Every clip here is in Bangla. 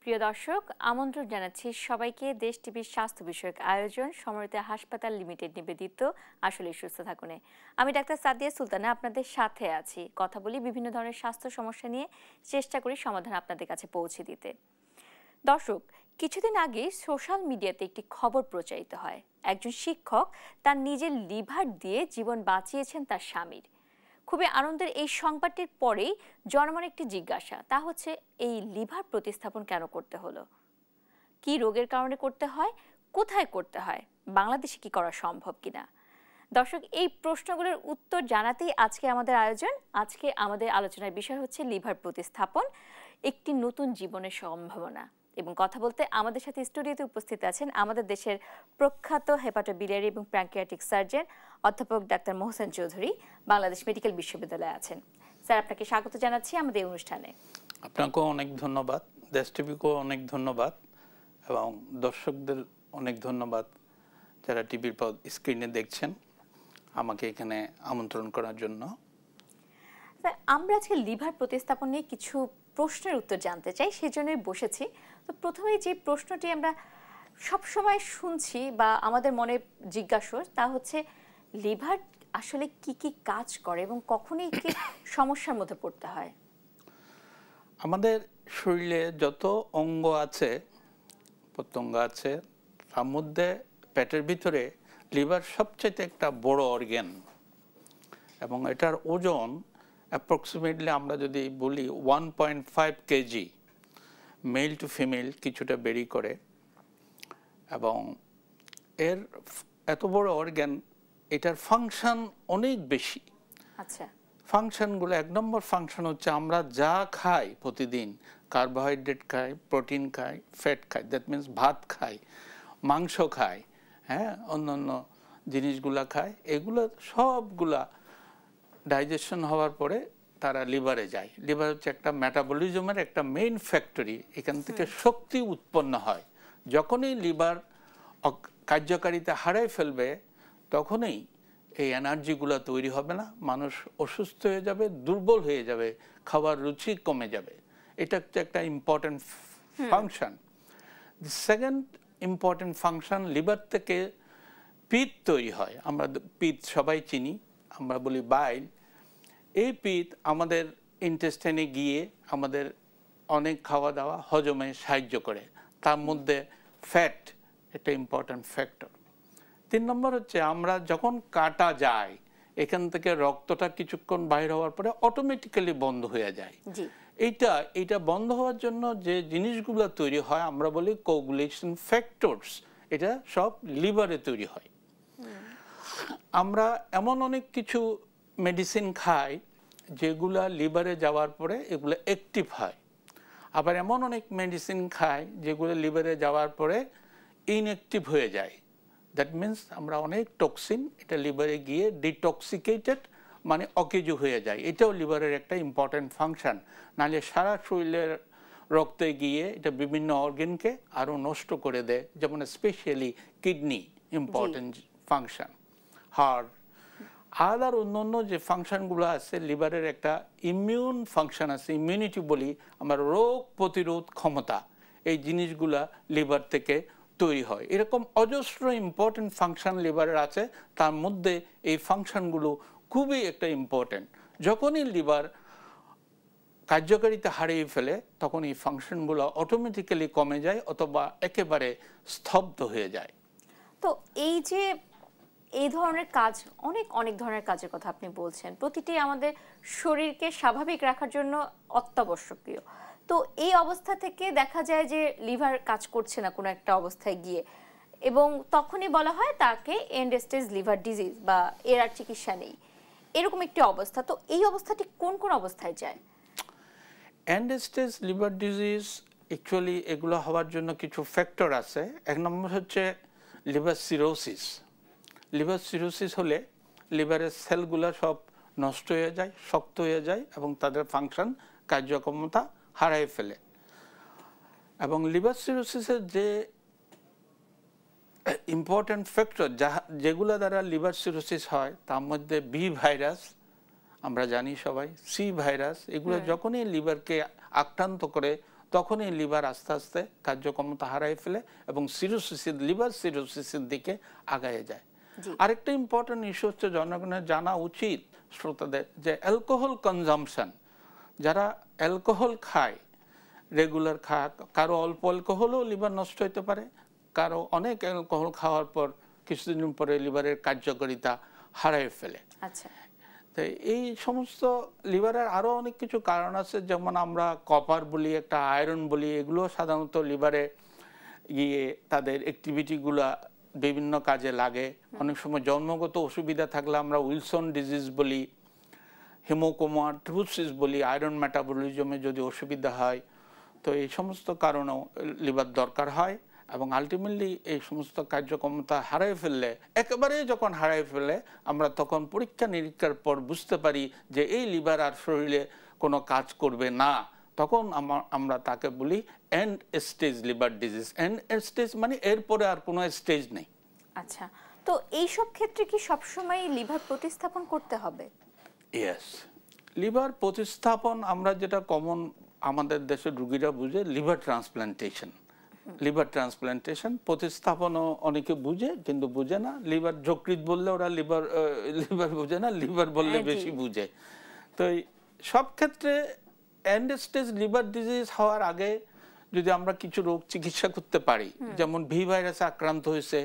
প্রিয় দর্শক, আমন্ত্রণ জানাচ্ছি সবাইকে দেশ টিভির স্বাস্থ্য বিষয়ক আয়োজন সমরতা হাসপাতাল লিমিটেড নিবেদিত আসলে সুস্থ থাকুনে। আমি ডাক্তার সাদিয়া সুলতানা আপনাদের সাথে আছি। কথা বলি বিভিন্ন ধরনের স্বাস্থ্য সমস্যা নিয়ে, চেষ্টা করি সমাধান আপনাদের কাছে পৌঁছে দিতে। দর্শক, কিছুদিন আগে সোশ্যাল মিডিয়াতে একটি খবর প্রচারিত হয়। একজন শিক্ষক তার নিজের লিভার দিয়ে জীবন বাঁচিয়েছেন তার স্বামীর। খুবই আনন্দের এই সংবাদটির পরেই জনমনে একটি জিজ্ঞাসা, তা হচ্ছে এই লিভার প্রতিস্থাপন কেন করতে হলো, কি রোগের কারণে করতে হয়, কোথায় করতে হয়, বাংলাদেশে কি করা সম্ভব কিনা। দর্শক, এই প্রশ্নগুলোর উত্তর জানাতেই আজকে আমাদের আয়োজন। আজকে আমাদের আলোচনার বিষয় হচ্ছে লিভার প্রতিস্থাপন, একটি নতুন জীবনের সম্ভাবনা। এবং কথা বলতে আমাদের সাথে স্টুডিওতে উপস্থিত আছেন আমাদের দেশের প্রখ্যাত হেপাটোবিলিয়ারি এবং প্যানক্রিয়াটিক সার্জন অধ্যাপক ডাক্তার মোহসেন চৌধুরী, বাংলাদেশ মেডিকেল বিশ্ববিদ্যালয়ে আছেন। স্যার, আপনাকে স্বাগত জানাচ্ছি আমাদের এই অনুষ্ঠানে। আপনাকেও অনেক ধন্যবাদ, দেশ টিভিকেও অনেক ধন্যবাদ এবং দর্শকদের অনেক ধন্যবাদ যারা টিভির স্ক্রিনে দেখছেন আমাকে এখানে আমন্ত্রণ করার জন্য। স্যার, আমরা আজকে লিভার প্রতিস্থাপন নিয়ে কিছু প্রশ্নের উত্তর জানতে চাই, সেজন্যই বসেছি। তো প্রথমেই যে প্রশ্নটি আমরা সবসময় শুনছি বা আমাদের মনে জিজ্ঞাসা, তা হচ্ছে লিভার আসলে কি কি কাজ করে এবং কখনই কি সমস্যার মধ্যে পড়তে হয়? আমাদের শরীরে যত অঙ্গ আছে, প্রত্যঙ্গ আছে, তার মধ্যে পেটের ভিতরে লিভার সবচেয়ে একটা বড় অর্গান এবং এটার ওজন অ্যাপ্রক্সিমেটলি আমরা যদি বলি 1.5 কেজি, মেল টু ফিমেল কিছুটা বেরি করে। এবং এর এত বড় অর্গান, এটার ফাংশন অনেক বেশি। আচ্ছা, ফাংশনগুলো, এক নম্বর ফাংশন হচ্ছে আমরা যা খাই প্রতিদিন, কার্বোহাইড্রেট খাই, প্রোটিন খাই, ফ্যাট খাই, দ্যাট মিনস ভাত খাই, মাংস খাই, হ্যাঁ, অন্যান্য জিনিসগুলা খাই, এগুলো সবগুলা ডাইজেশন হওয়ার পরে তারা লিভারে যায়। লিভার হচ্ছে একটা মেটাবলিজমের একটা মেইন ফ্যাক্টরি, এখান থেকে শক্তি উৎপন্ন হয়। যখনই লিভার কার্যকারিতা হারায় ফেলবে তখনই এই এনার্জিগুলো তৈরি হবে না, মানুষ অসুস্থ হয়ে যাবে, দুর্বল হয়ে যাবে, খাবার রুচি কমে যাবে। এটা হচ্ছে একটা important function. Second important function, liver থেকে পিত্ত তৈরি হয়। আমরা পিত্ত সবাই চিনি, আমরা বলি বাইল। এই পিত্ত আমাদের ইন্টেস্টাইনে গিয়ে আমাদের অনেক খাওয়া দাওয়া হজমে সাহায্য করে। তার মধ্যে ফ্যাট একটা ইম্পর্টেন্ট ফ্যাক্টর। 3 নম্বর হচ্ছে আমরা যখন কাটা যায়, এখান থেকে রক্তটা কিছুক্ষণ বাইরে হওয়ার পরে অটোমেটিক্যালি বন্ধ হয়ে যায়। এইটা বন্ধ হওয়ার জন্য যে জিনিসগুলো তৈরি হয় আমরা বলি কোগুলেশন ফ্যাক্টরস, এটা সব লিভারে তৈরি হয়। আমরা এমন অনেক কিছু মেডিসিন খাই যেগুলা লিভারে যাওয়ার পরে এগুলো অ্যাক্টিভ হয়, আবার এমন অনেক মেডিসিন খাই যেগুলো লিভারে যাওয়ার পরে ইনঅ্যাক্টিভ হয়ে যায়। দ্যাট মিনস আমরা অনেক টক্সিন এটা লিভারে গিয়ে ডিটক্সিকেটেড, মানে অকেজো হয়ে যায়। এটাও লিভারের একটা ইম্পর্টেন্ট ফাংশন। নাহলে সারা শরীরের রক্তে গিয়ে এটা বিভিন্ন অর্গানকে আরও নষ্ট করে দেয়, যেমন specially kidney important function, heart, আর অন্যান্য যে ফাংশনগুলো আছে। লিভারের একটা ইমিউন ফাংশন আছে, ইমিউনিটি বলি আমরা, রোগ প্রতিরোধ ক্ষমতা, এই জিনিসগুলা লিভার থেকে তৈরি হয়। এরকম অজস্র ইম্পর্টেন্ট ফাংশন লিভারের আছে, তার মধ্যে এই ফাংশনগুলো খুবই একটা ইম্পর্টেন্ট। যখনই লিভার কার্যকারিতা হারিয়ে ফেলে তখন এই ফাংশনগুলো অটোমেটিক্যালি কমে যায় অথবা একেবারে স্তব্ধ হয়ে যায়। তো এই ধরনের কাজ, অনেক ধরনের কাজের কথা আপনি বলছেন, প্রতিটি আমাদের শরীরকে স্বাভাবিক রাখার জন্য অত্যাবশ্যকীয়। তো এই অবস্থা থেকে দেখা যায় যে লিভার কাজ করছে না কোনো একটা অবস্থায় গিয়ে, এবং তখনই বলা হয় তাকে এন্ড স্টেজ লিভার ডিজিজ বা এর আর চিকিৎসা নেই, এরকম একটি অবস্থা। তো এই অবস্থাটি কোন কোন অবস্থায় যায়? End stage liver disease actually এগুলো হওয়ার জন্য কিছু ফ্যাক্টর আছে। এক নম্বর হচ্ছে লিভার সিরোসিস। লিভার সিরোসিস হলে লিভারের সেলগুলো সব নষ্ট হয়ে যায়, শক্ত হয়ে যায় এবং তাদের ফাংশন, কার্যক্ষমতা হারায় ফেলে। এবং লিভার সিরোসিসের যে ইম্পর্টেন্ট ফ্যাক্টর যেগুলো দ্বারা লিভার সিরোসিস হয় তার মধ্যে বি ভাইরাস, আমরা জানি সবাই, সি ভাইরাস, এগুলো যখনই লিভারকে আক্রান্ত করে তখনই লিভার আস্তে আস্তে কার্যক্ষমতা হারায় ফেলে এবং সিরোসিসের লিভার সিরোসিসের দিকে আগায় যায়। আরেকটা ইম্পর্টেন্ট ইস্যু হচ্ছে জনগণের জানা উচিত শ্রোতাদের যে অ্যালকোহল কনজাম্পশন, যারা অ্যালকোহল খায় রেগুলার কারো অল্প অ্যালকোহলও লিভার নষ্ট হতে পারে, কারো অনেক অ্যালকোহল খাওয়ার পর কিছুদিন পরে লিভারের কার্যকারিতা হারিয়ে ফেলে। আচ্ছা, তো এই সমস্ত লিভারের আরও অনেক কিছু কারণ আছে, যেমন আমরা কপার বলি, একটা আয়রন বলি, এগুলো সাধারণত লিভারে গিয়ে তাদের অ্যাক্টিভিটিগুলো বিভিন্ন কাজে লাগে। অনেক সময় জন্মগত অসুবিধা থাকলে আমরা উইলসন ডিজিজ বলি, হেমোক্রোমাটোসিস বলি, আয়রন মেটাবলিজমে যদি অসুবিধা হয়, তো এই সমস্ত কারণেও লিভার দরকার হয়। এবং আলটিমেটলি এই সমস্ত কার্যক্ষমতা হারিয়ে ফেললে, একেবারে যখন হারিয়ে ফেলে, আমরা তখন পরীক্ষা নিরীক্ষার পর বুঝতে পারি যে এই লিভার আর শরীরে কোনো কাজ করবে না, তখন আমরা তাকে বলি end stage liver disease. End stage মানে এরপরে আর কোনো স্টেজ নেই। আচ্ছা, তো এই সব ক্ষেত্রে কি সবসময় লিভার প্রতিস্থাপন করতে হবে? ইয়েস, লিভার প্রতিস্থাপন আমরা যেটা কমন আমাদের দেশের রোগীরা বুঝে লিভার ট্রান্সপ্লান্টেশন। লিভার ট্রান্সপ্লান্টেশন প্রতিস্থাপনও অনেকে বুঝে, কিন্তু বুঝে না। লিভার যকৃৎ বললে ওরা লিভার বুঝে না, লিভার বললে বেশি বুঝে। তো সব ক্ষেত্রে এন্ড স্টেজ লিভার ডিজিজ হওয়ার আগে যদি আমরা কিছু রোগ চিকিৎসা করতে পারি, যেমন ভি ভাইরাসে আক্রান্ত হয়েছে,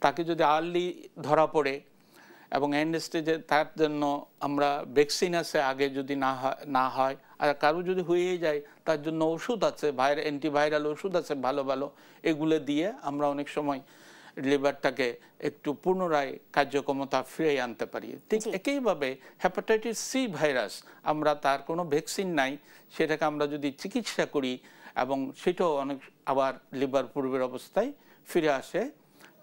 তাকে যদি আর্লি ধরা পড়ে এবং এন্ড স্টেজে তার জন্য আমরা ভ্যাকসিন আছে, আগে যদি না হয়, আর কারো যদি হয়ে যায় তার জন্য ওষুধ আছে, অ্যান্টিভাইরাল ওষুধ আছে ভালো ভালো, এগুলো দিয়ে আমরা অনেক সময় লিভারটাকে একটু পুনরায় কার্যক্ষমতা ফিরে আনতে পারি। ঠিক একইভাবে হেপাটাইটিস সি ভাইরাস, আমরা তার কোনো ভ্যাকসিন নাই, সেটাকে আমরা যদি চিকিৎসা করি এবং সেটাও অনেক আবার লিভার পূর্বের অবস্থায় ফিরে আসে।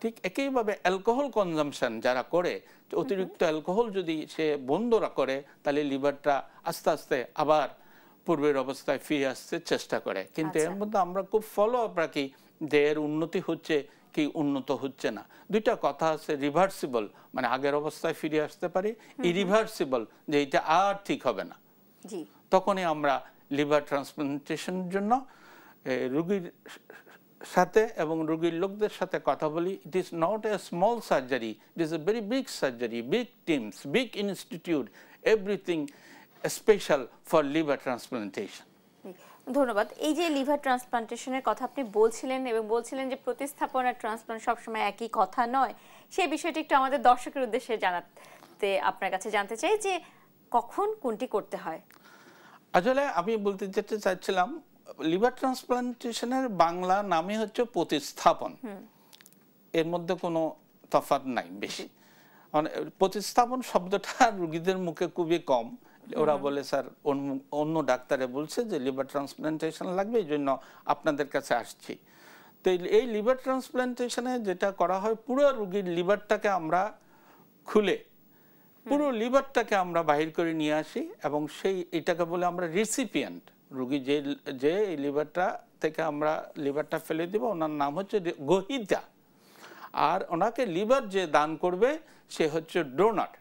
ঠিক একইভাবে অ্যালকোহল কনজাম্পশন যারা করে, অতিরিক্ত অ্যালকোহল যদি সে বন্ধ করে, তাহলে লিভারটা আস্তে আস্তে আবার পূর্বের অবস্থায় ফিরে আসতে চেষ্টা করে। কিন্তু এর মধ্যে আমরা খুব ফলো আপ রাখি যে এর উন্নতি হচ্ছে কি উন্নত হচ্ছে না। দুইটা কথা আছে, রিভার্সিবল মানে আগের অবস্থায় ফিরে আসতে পারি, ইরিভার্সিবল যে এটা আর ঠিক হবে না। তখনই আমরা লিভার ট্রান্সপ্লান্টেশনের জন্য রোগীর সাথে এবং রোগীর লোকদের সাথে কথা বলি। It is not a small surgery, it is a very big surgery, big teams, big institute, everything special for liver transplantation. ধন্যবাদ। এই যে লিভার ট্রান্সপ্লান্টেশনের কথা আপনি বলছিলেন এবং বলছিলেন যে প্রতিস্থাপন আর ট্রান্সপ্লান্ট সবসময় একই কথা নয়, সেই বিষয়টি একটু আমাদের দর্শকের উদ্দেশ্যে জানাতে আপনার কাছে জানতে চাই যে কখন কোনটি করতে হয়। আসলে আমি বলতে যেতে চাইছিলাম, লিভার ট্রান্সপ্লান্টেশনের বাংলা নামে হচ্ছে প্রতিস্থাপন, এর মধ্যে কোনো তফাৎ নাই বেশি। প্রতিস্থাপন শব্দটা রোগীদের মুখে খুবই কম, ওরা বলে স্যার অন্য ডাক্তারে বলছে যে লিভার ট্রান্সপ্লান্টেশন লাগবে, এই জন্য আপনাদের কাছে আসছি। তো এই লিভার ট্রান্সপ্লান্টেশনে যেটা করা হয়, পুরো রোগীর লিভারটাকে আমরা খুলে পুরো লিভারটাকে আমরা বাহির করে নিয়ে আসি এবং এটাকে বলে আমরা রিসিপিয়েন্ট। রোগী যে এই লিভারটা থেকে আমরা লিভারটা ফেলে দিব, ওনার নাম হচ্ছে গ্রহীতা। আর ওনাকে লিভার যে দান করবে সে হচ্ছে ডোনার।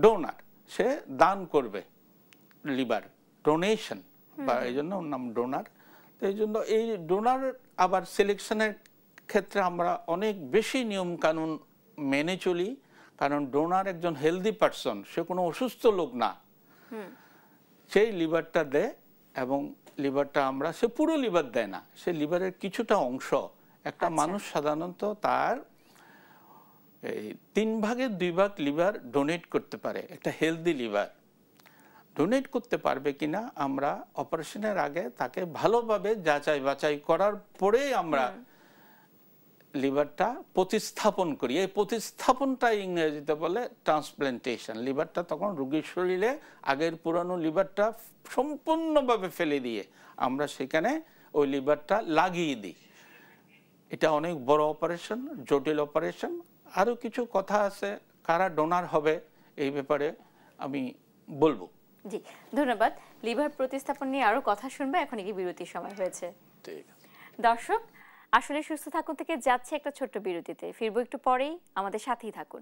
ডোনার সে দান করবে লিভার, ডোনেশন, বা এই জন্য ওর নাম ডোনার। তো এই জন্য এই ডোনার আবার সিলেকশনের ক্ষেত্রে আমরা অনেক বেশি নিয়ম কানুন মেনে চলি, কারণ ডোনার একজন হেলদি পারসন, সে কোনো অসুস্থ লোক না, সেই লিভারটা দেয়। এবং লিভারটা আমরা, সে পুরো লিভার দেয় না, সে লিভারের কিছুটা অংশ, একটা মানুষ সাধারণত তার 3 ভাগের 2 ভাগ লিভার ডোনেট করতে পারে। একটা হেলদি লিভার ডোনেট করতে পারবে কিনা আমরা অপারেশনের আগে তাকে ভালোভাবে যাচাই বাছাই করার পরে আমরা লিভারটা প্রতিস্থাপন করি। এই প্রতিস্থাপনটা ইংরেজিতে বলে ট্রান্সপ্লান্টেশন। লিভারটা তখন রোগীর শরীরে আগের পুরানো লিভারটা সম্পূর্ণভাবে ফেলে দিয়ে আমরা সেখানে ওই লিভারটা লাগিয়ে দিই। এটা অনেক বড় অপারেশন, জটিল অপারেশন। আরও কিছু কথা আছে, কারা ডোনার হবে এই ব্যাপারে আমি বলবো। জি, ধন্যবাদ। লিভার প্রতিস্থাপন নিয়ে আরো কথা শুনবে, এখন কি বিরতির সময় হয়েছে। দর্শক, আসলে সুস্থ থাকুন থেকে যাচ্ছে একটা ছোট্ট বিরতিতে, ফিরবো একটু পরেই, আমাদের সাথেই থাকুন।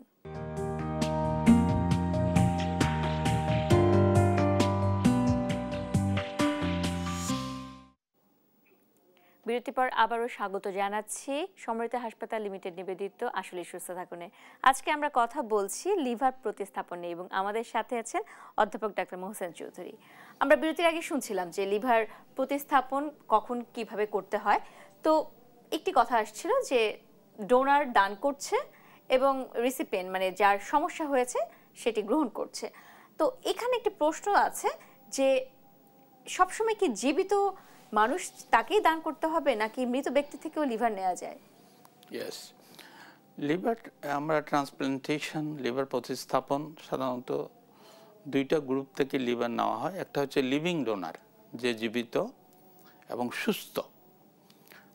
বিরতির পর আবারও স্বাগত জানাচ্ছি সমৃদ্ধ হাসপাতাল লিমিটেড নিবেদিত আসলে সুস্থ থাকুনে। আজকে আমরা কথা বলছি লিভার প্রতিস্থাপন নিয়ে এবং আমাদের সাথে আছেন অধ্যাপক ডাক্তার মোহসেন চৌধুরী। আমরা বিরতির আগে শুনছিলাম যে লিভার প্রতিস্থাপন কখন কিভাবে করতে হয়। তো একটি কথা আসছিল যে ডোনার দান করছে এবং রিসিপিয়েন্ট মানে যার সমস্যা হয়েছে সেটি গ্রহণ করছে। তো এখানে একটি প্রশ্ন আছে যে সবসময় কি জীবিত মানুষ তাকেই দান করতে হবে নাকি মৃত ব্যক্তি থেকেও লিভার নেওয়া যায়? ইয়েস, লিভার আমরা ট্রান্সপ্লান্টেশন লিভার প্রতিস্থাপন সাধারণত দুইটা গ্রুপ থেকে লিভার নেওয়া হয়। একটা হচ্ছে লিভিং ডোনার, যে জীবিত এবং সুস্থ,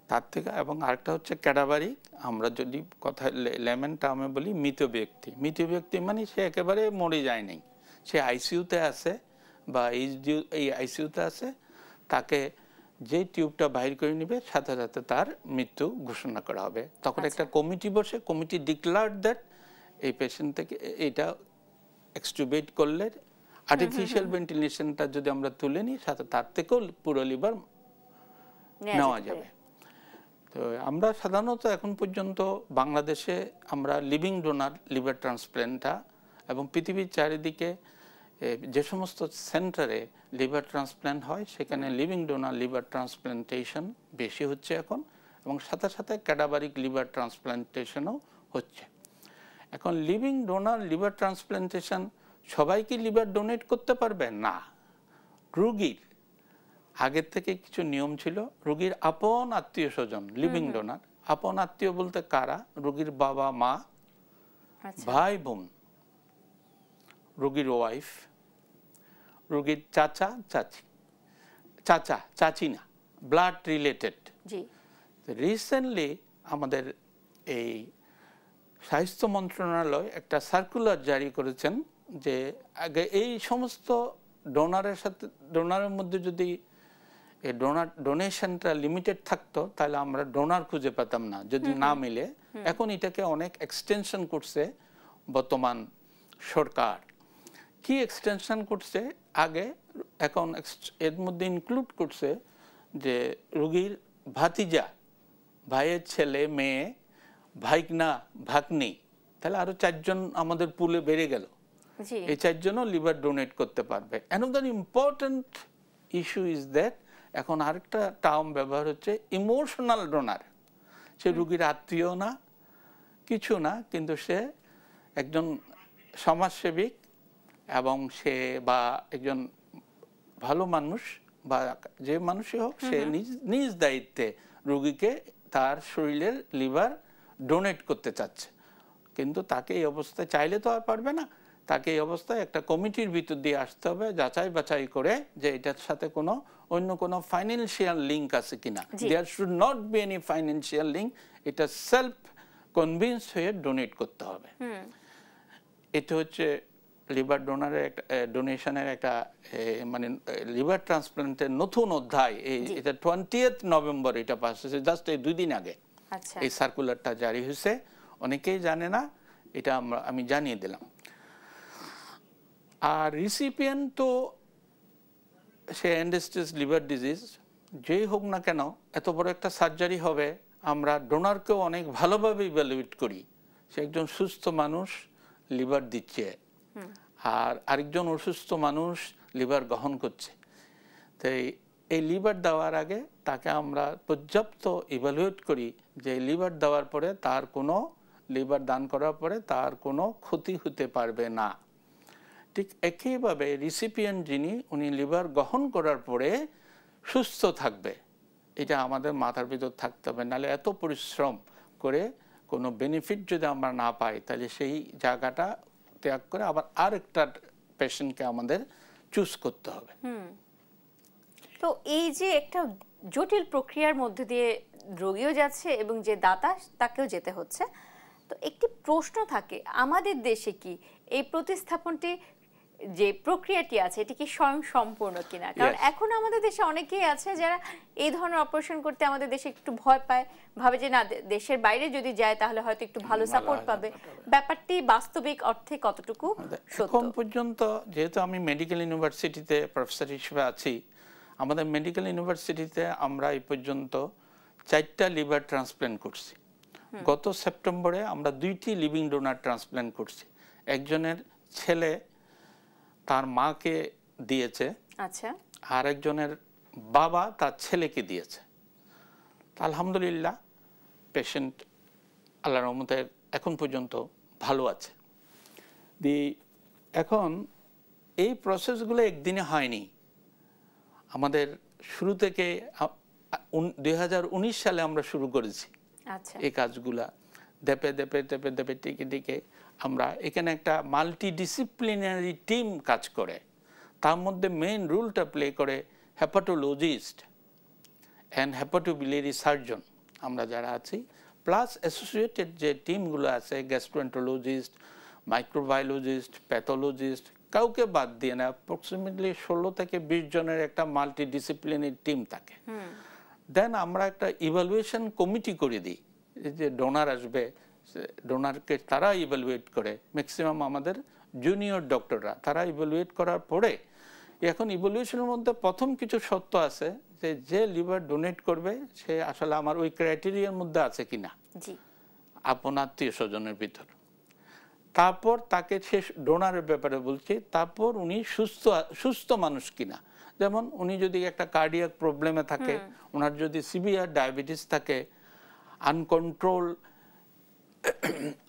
তার থেকে, এবং আরেকটা হচ্ছে ক্যাডাভারিক, আমরা যদি কথা লেমন টার্মে বলি মৃত ব্যক্তি। মৃত ব্যক্তি মানে সে একেবারে মরে যায় নাই, সে আইসিইউতে আছে বা এই আইসিইউতে আছে, তাকে যে টিউবটা বাইর করে নেবে সাথে সাথে তার মৃত্যু ঘোষণা করা হবে। তখন একটা কমিটি বসে, কমিটি ডিক্লার দ্যাট এই পেশেন্ট থেকে এটা এক্সটুবেট করলে আর্টিফিশিয়াল ভেন্টিলেশনটা যদি আমরা তুলে নিই সাথে তার থেকেও পুরো লিভার নেওয়া যাবে। তো আমরা সাধারণত এখন পর্যন্ত বাংলাদেশে আমরা লিভিং ডোনার লিভার ট্রান্সপ্ল্যান্টটা এবং পৃথিবীর চারিদিকে যে সমস্ত সেন্টারে লিভার ট্রান্সপ্ল্যান্ট হয় সেখানে লিভিং ডোনার লিভার ট্রান্সপ্ল্যান্টেশন বেশি হচ্ছে এখন, এবং সাথে সাথে ক্যাডাভারিক লিভার ট্রান্সপ্ল্যান্টেশনও হচ্ছে। এখন লিভিং ডোনার লিভার ট্রান্সপ্ল্যান্টেশন সবাই কি লিভার ডোনেট করতে পারবে? না। রোগীর আগের থেকে কিছু নিয়ম ছিল। রোগীর আপন আত্মীয় স্বজন লিভিং ডোনার, আপন আত্মীয় বলতে কারা? রোগীর বাবা মা, ভাই বোন, রোগীর ওয়াইফ, রোগীর চাচা চাচি না, ব্লাড রিলেটেড। রিসেন্টলি আমাদের এই স্বাস্থ্য মন্ত্রণালয় একটা সার্কুলার জারি করেছেন যে আগে এই সমস্ত ডোনারের মধ্যে যদি এই ডোনেশনটা লিমিটেড থাকতো তাহলে আমরা ডোনার খুঁজে পেতাম না যদি না মিলে। এখন এটাকে অনেক এক্সটেনশন করছে বর্তমান সরকার। কি এক্সটেনশন করছে? আগে এখন এর মধ্যে ইনক্লুড করছে যে রোগীর ভাতিজা, ভাইয়ের ছেলে মেয়ে, ভাইকনা ভাগ্নি, তাহলে আরো 4 জন আমাদের পুলে বেড়ে গেল। এই 4 জনও লিভার ডোনেট করতে পারবে। Another important issue is that এখন আরেকটা টার্ম ব্যবহার হচ্ছে ইমোশনাল ডোনার। সে রোগীর আত্মীয় না, কিছু না, কিন্তু সে একজন সমাজসেবিক এবং সে বা একজন ভালো মানুষ বা যে মানুষই হোক, সে নিজ দায়িত্বে রোগীকে তার শরীরের লিভার ডোনেট করতে চাচ্ছে। কিন্তু তাকে এই অবস্থায় চাইলে তো আর পারবে না, তাকে এই অবস্থায় একটা কমিটির ভিতর দিয়ে আসতে হবে যাচাই বাছাই করে যে এটার সাথে কোনো অন্য কোনো ফাইন্যান্সিয়াল লিঙ্ক আছে কিনা। There should not be any financial link, এটা সেলফ কনভিন্স হয়ে ডোনেট করতে হবে। এটা হচ্ছে লিভার ডোনারের একটা ডোনেশনের একটা মানে লিভার ট্রান্সপ্লান্টের নতুন অধ্যায়। এটা 20 নভেম্বর এটা পাস হয়েছে, জাস্ট এই 2 দিন আগে এই সার্কুলারটা জারি হয়েছে। অনেকেই জানে না, এটা আমি জানিয়ে দিলাম। আর রিসিপিয়েন্ট তো সে এন্ড স্টেজ লিভার ডিজিজ যেই হোক না কেন, এত বড় একটা সার্জারি হবে, আমরা ডোনারকেও অনেক ভালোভাবে ইভ্যালুয়েট করি। সে একজন সুস্থ মানুষ লিভার দিচ্ছে আর আরেকজন অসুস্থ মানুষ লিভার গ্রহণ করছে। তাই এই লিভার দেওয়ার আগে তাকে আমরা পর্যাপ্ত ইভ্যালুয়েট করি যে লিভার দেওয়ার পরে তার কোনো, লিভার দান করার পরে তার কোনো ক্ষতি হতে পারবে না। ঠিক একইভাবে রিসিপিয়েন্ট যিনি, উনি লিভার গ্রহণ করার পরে সুস্থ থাকবে, এটা আমাদের মাথার ভিতর থাকতে হবে। নাহলে এত পরিশ্রম করে কোনো বেনিফিট যদি আমরা না পাই তাহলে সেই জায়গাটা ত্যাগ করে আবার আরেকটা পেশেন্টকে আমাদের চুজ করতে হবে। তো এই যে একটা জটিল প্রক্রিয়ার মধ্যে দিয়ে রোগীও যাচ্ছে এবং যে দাতা তাকেও যেতে হচ্ছে, তো একটি প্রশ্ন থাকে আমাদের দেশে কি এই প্রতিস্থাপনটি যে প্রক্রিয়াটি আছে এটি কি স্বয়ং সম্পূর্ণ কিনা? কারণ এখন আমাদের দেশে অনেকেই আছে যারা এই ধরনের অপারেশন করতে আমাদের দেশে একটু ভয় পায়, ভাবে যে না দেশের বাইরে যদি যায় তাহলে হয়তো একটু ভালো সাপোর্ট পাবে। ব্যাপারটি বাস্তবিক অর্থে কতটুকু সত্য? এখন পর্যন্ত যেহেতু আমি মেডিকেল ইউনিভার্সিটিতে প্রফেসর হিসেবে আছি, আমাদের মেডিকেল ইউনিভার্সিটিতে আমরা এই পর্যন্ত 4টা লিভার ট্রান্সপ্ল্যান্ট করছি। গত সেপ্টেম্বরে আমরা 2টি লিভিং ডোনার ট্রান্সপ্ল্যান্ট করছি। একজনের ছেলে তার মাকে দিয়েছে, আচ্ছা, আর একজনের বাবা তার ছেলেকে দিয়েছে। আলহামদুলিল্লাহ পেশেন্ট আল্লাহর রহমতে এখন পর্যন্ত ভালো আছে। এখন এই প্রসেসগুলো একদিনে হয়নি। আমাদের শুরু থেকে 2019 সালে আমরা শুরু করেছি এই কাজগুলা, ধাপে ধাপে ধাপে ধাপে টিকে টিকে আমরা এখানে একটা মাল্টিডিসিপ্লিনারি টিম কাজ করে। তার মধ্যে মেইন রোলটা প্লে করে হেপাটোলজিস্ট অ্যান্ড হেপাটোবিলিয়ারি সার্জন আমরা যারা আছি, প্লাস অ্যাসোসিয়েটেড যে টিমগুলো আছে গ্যাস্ট্রোএন্টারোলজিস্ট, মাইক্রোবায়োলজিস্ট, প্যাথোলজিস্ট, কাউকে বাদ দিয়ে না অ্যাপ্রক্সিমেটলি 16 থেকে 20 জনের একটা মাল্টিডিসিপ্লিনারি টিম থাকে। দেন আমরা একটা ইভ্যালুয়েশন কমিটি করে দিই, যে ডোনার আসবে, ডোনারকে তারা ইভ্যালুয়েট করে, ম্যাক্সিমাম আমাদের জুনিয়র ডক্টররা, তারা ইভ্যালুয়েট করার পরে এখন ইভ্যালুয়েশনের মধ্যে প্রথম কিছু সত্য আছে যে লিভার ডোনেট করবে সে আসলে আমার ওই ক্রাইটেরিয়ার মধ্যে আছে কিনা আপন আত্মীয় স্বজনের ভিতর। তারপর তাকে সে ডোনারের ব্যাপারে বলছি, তারপর উনি সুস্থ মানুষ কিনা। যেমন উনি যদি একটা কার্ডিয়াক প্রবলেমে থাকে, ওনার যদি সিভিয়ার ডায়াবেটিস থাকে, আনকন্ট্রোল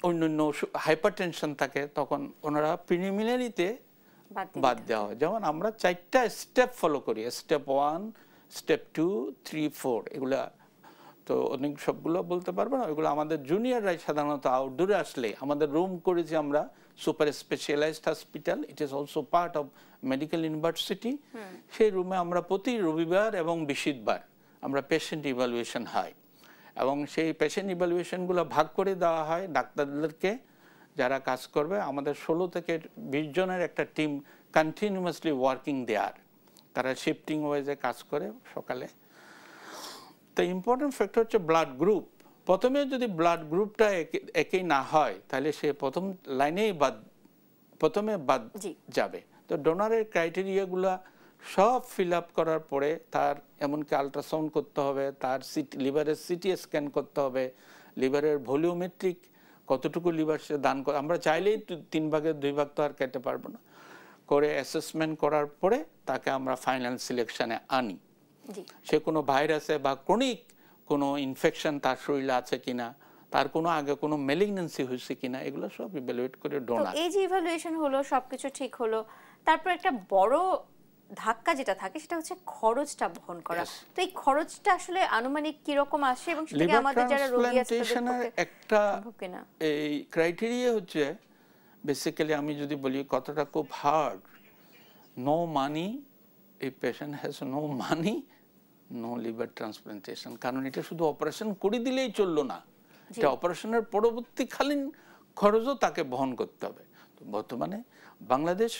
অন্যান্য হাইপারটেনশন থাকে, তখন ওনারা প্রিলিমিনারিতে বাদ দেওয়া হয়। যেমন আমরা 4টা স্টেপ ফলো করি, স্টেপ 1, স্টেপ 2, 3, 4, এগুলা তো অনেক সবগুলো বলতে পারবো না, এগুলো আমাদের জুনিয়ররাই সাধারণত আউটডোরে আসলে আমাদের রুম করেছি আমরা super specialised hospital, it is also part of medical university. সেই রুমে আমরা প্রতি রবিবার এবং বৃহস্পতিবার আমরা পেশেন্ট ইভ্যালুয়েশন হয়, এবং সেই পেশেন্ট ইভ্যালুয়েশনগুলো ভাগ করে দেওয়া হয় ডাক্তারদেরকে যারা কাজ করবে। আমাদের 16 থেকে 20 জনের একটা টিম কন্টিনিউয়াসলি ওয়ার্কিং দেয়ার, তারা শিফটিং ওয়াইজে কাজ করে সকালে। তো ইম্পর্টেন্ট ফ্যাক্টর হচ্ছে ব্লাড গ্রুপ। প্রথমে যদি ব্লাড গ্রুপটা একই না হয় তাহলে সে প্রথম লাইনেই প্রথমে বাদ যাবে। তো ডোনারের ক্রাইটেরিয়াগুলো সব ফিল আপ করার পরে তার এমনকি আলট্রাসাউন্ড করতে হবে, তার লিভারের সিটি স্ক্যান করতে হবে, লিভারের ভলিওমেট্রিক কতটুকু লিভার সে দান করে, আমরা চাইলেই 3 ভাগের 2 ভাগ তো আর কেটে পারবো না, করে অ্যাসেসমেন্ট করার পরে তাকে আমরা ফাইনাল সিলেকশনে আনি। সে কোনো ভাইরাসে বা ক্রনিক কোনো ইনফেকশন তার শরীরে আছে কিনা, তার কোনো আগে কোনো ম্যালিগন্যান্সি হয়েছে কিনা, এগুলো সব ইভ্যালুয়েট করে ডোনার। এই যে ইভ্যালুয়েশন হলো, সবকিছু ঠিক হলো, তারপর একটা বড় ধাক্কা যেটা থাকে সেটা হচ্ছে খরচটা বহন করা। তো এই খরচটা আসলে আনুমানিক কি রকম আসে এবং সেটাকে আমাদের যারা রোগী আছে তাদের একটা এই ক্রাইটেরিয়া হচ্ছে বেসিক্যালি আমি যদি বলি কতটা খুব হার্ড, নো মানি, এই patient has no money, no liver transplantation. কারণ এটা শুধু অপারেশন করে দিলেই চললো না, এটা অপারেশনের পরবর্তীকালীন খরচও তাকে বহন করতে হবে। তো বর্তমানে বাংলাদেশ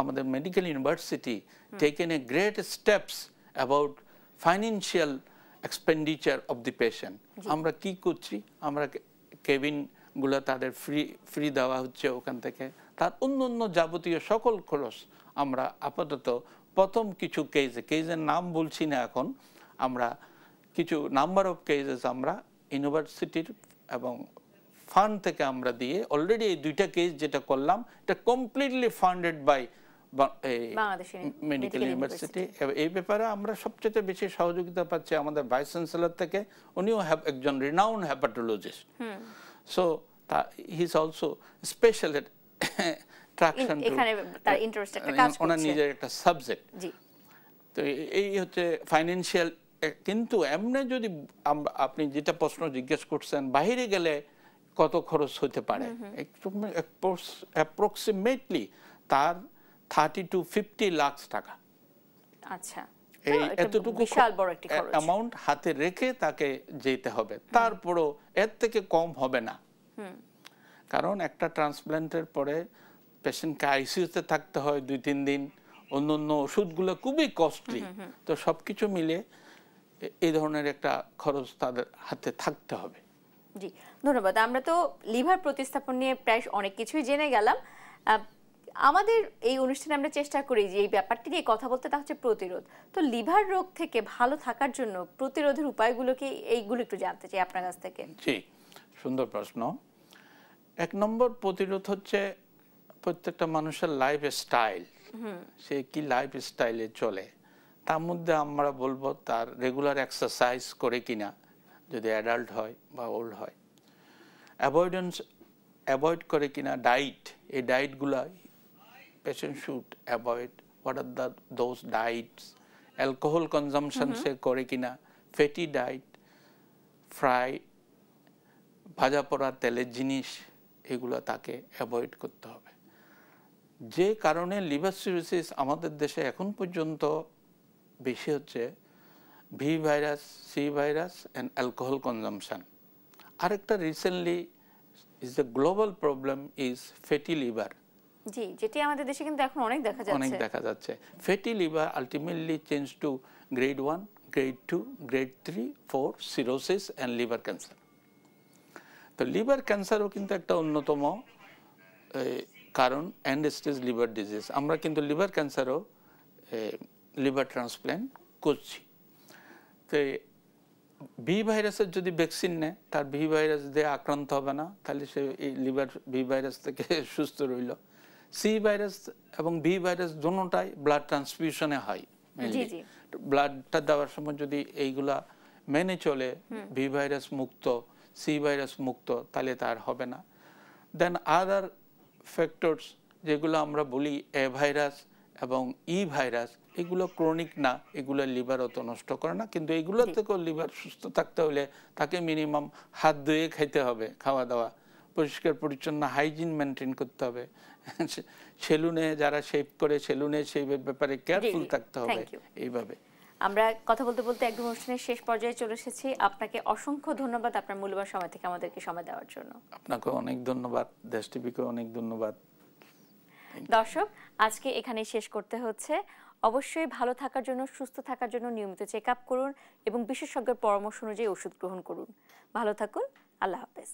আমাদের medical university taken a great steps about financial expenditure of the patient. আমরা কি করছি, আমরা কেবিনগুলো তাদের ফ্রি দেওয়া হচ্ছে ওখান থেকে, তার অন্য যাবতীয় সকল খরচ আমরা আপাতত প্রথম কিছু কেজের নাম বলছি না এখন, আমরা কিছু নাম্বার অফ কেজেস আমরা ইউনিভার্সিটির এবং ফান্ড থেকে আমরা দিয়ে অলরেডি এই 2টা কেস যেটা করলাম এটা completely funded by medical university. এই ব্যাপারে আমরা সবচেয়ে বেশি সহযোগিতা পাচ্ছি আমাদের ভাইস চ্যান্সেলর থেকে, উনিও একজন renowned hepatologist, so he is also special traction, ওনার নিজের একটা সাবজেক্ট। তো এই হচ্ছে ফাইন্যান্সিয়াল। কিন্তু এমনি যদি আপনি যেটা প্রশ্ন জিজ্ঞেস করছেন বাইরে গেলে কত খরচ হতে পারে, অ্যাপ্রক্সিমেটলি তার 30 to 50 লাখ টাকা। আচ্ছা, এই এতটুকু বিশাল বড় একটা খরচ অ্যামাউন্ট হাতে রেখে তাকে যেতে হবে, তারপরও এর থেকে কম হবে না। কারণ একটা ট্রান্সপ্ল্যান্টের পরে পেশেন্টকে আইসিইউতে থাকতে হয় 2-3 দিন, অন্য ওষুধগুলো খুবই কস্টলি। তো সবকিছু মিলে এই ধরনের একটা খরচ তাদের হাতে থাকতে হবে। জি, ধন্যবাদ। আমরা তো লিভার প্রতিস্থাপন নিয়ে প্রায় অনেক কিছুই জেনে গেলাম। আমাদের এই অনুষ্ঠানে আমরা চেষ্টা করি যে এই ব্যাপারটি নিয়ে কথা বলতে, তা হচ্ছে প্রতিরোধ। তো লিভার রোগ থেকে ভালো থাকার জন্য প্রতিরোধের উপায়গুলো কি, এইগুলো একটু জানতে চাই আপনার কাছ থেকে। জি, সুন্দর প্রশ্ন। 1 নম্বর প্রতিরোধ হচ্ছে প্রত্যেকটা মানুষের লাইফ স্টাইল, সে কি লাইফ স্টাইলে চলে, তার মধ্যে আমরা বলবো তার রেগুলার এক্সারসাইজ করে কিনা, যদি অ্যাডাল্ট হয় বা ওল্ড হয়, অ্যাভয়েড করে কিনা ডায়েট, এই ডায়েটগুলা patient should avoid. What are those diets? Alcohol consumption সে করে কিনা, ফ্যাটি ডায়েট, ফ্রাই, ভাজা পোড়া তেলের জিনিস, এগুলো তাকে অ্যাভয়েড করতে হবে। যে কারণে লিভার সিরোসিস আমাদের দেশে এখন পর্যন্ত বেশি হচ্ছে, B virus, C virus and alcohol consumption. আরেকটা recently is the global problem is fatty liver. জি, যেটি আমাদের দেশে কিন্তু এখন অনেক দেখা যাচ্ছে। Fatty liver ultimately change to grade 1, grade 2, grade 3, 4 cirrhosis and liver cancer. তো লিভার ক্যান্সারও কিন্তু একটা অন্যতম কারণ, এন্ড স্টেজ লিভার ডিজিজ। আমরা কিন্তু লিভার ক্যান্সারও লিভার ট্রান্সপ্ল্যান্ট করছি। তো ভি ভাইরাসের যদি ভ্যাকসিন নেয়, তার ভি ভাইরাস দিয়ে আক্রান্ত হবে না, তাহলে সে এই লিভার ভি ভাইরাস থেকে সুস্থ রইল। সি ভাইরাস এবং ভি ভাইরাস দুটোটাই ব্লাড ট্রান্সফিউশনে হয়। ব্লাডটা দেওয়ার সময় যদি এইগুলা মেনে চলে, ভি ভাইরাস মুক্ত, সি ভাইরাস মুক্ত, তাহলে তার হবে না। দেন আদার ফ্যাক্টরস যেগুলো আমরা বলি এ ভাইরাস এবং ই ভাইরাস, এগুলো ক্রনিক না, এগুলো লিভার অত নষ্ট করে না, কিন্তু এগুলো থেকেও লিভার সুস্থ থাকতে হলে তাকে মিনিমাম হাত ধুয়ে খাইতে হবে, খাওয়া দাওয়া পরিষ্কার পরিচ্ছন্ন হাইজিন মেনটেন করতে হবে। সেলুনে যারা শেভ করে, সেলুনে সেই ব্যাপারে কেয়ারফুল থাকতে হবে। এইভাবে আমরা কথা বলতে বলতে একদম অনুষ্ঠানের শেষ পর্যায়ে চলে এসেছি। আপনাকে অসংখ্য ধন্যবাদ আপনার মূল্যবান সময় থেকে আমাদেরকে সময় দেওয়ার জন্য। আপনাকে অনেক ধন্যবাদ, দেশ টিভিকে অনেক ধন্যবাদ। দর্শক, আজকে এখানে শেষ করতে হচ্ছে। অবশ্যই ভালো থাকার জন্য, সুস্থ থাকার জন্য নিয়মিত চেক আপ করুন এবং বিশেষজ্ঞের পরামর্শ অনুযায়ী ওষুধ গ্রহণ করুন। ভালো থাকুন, আল্লাহ হাফেজ।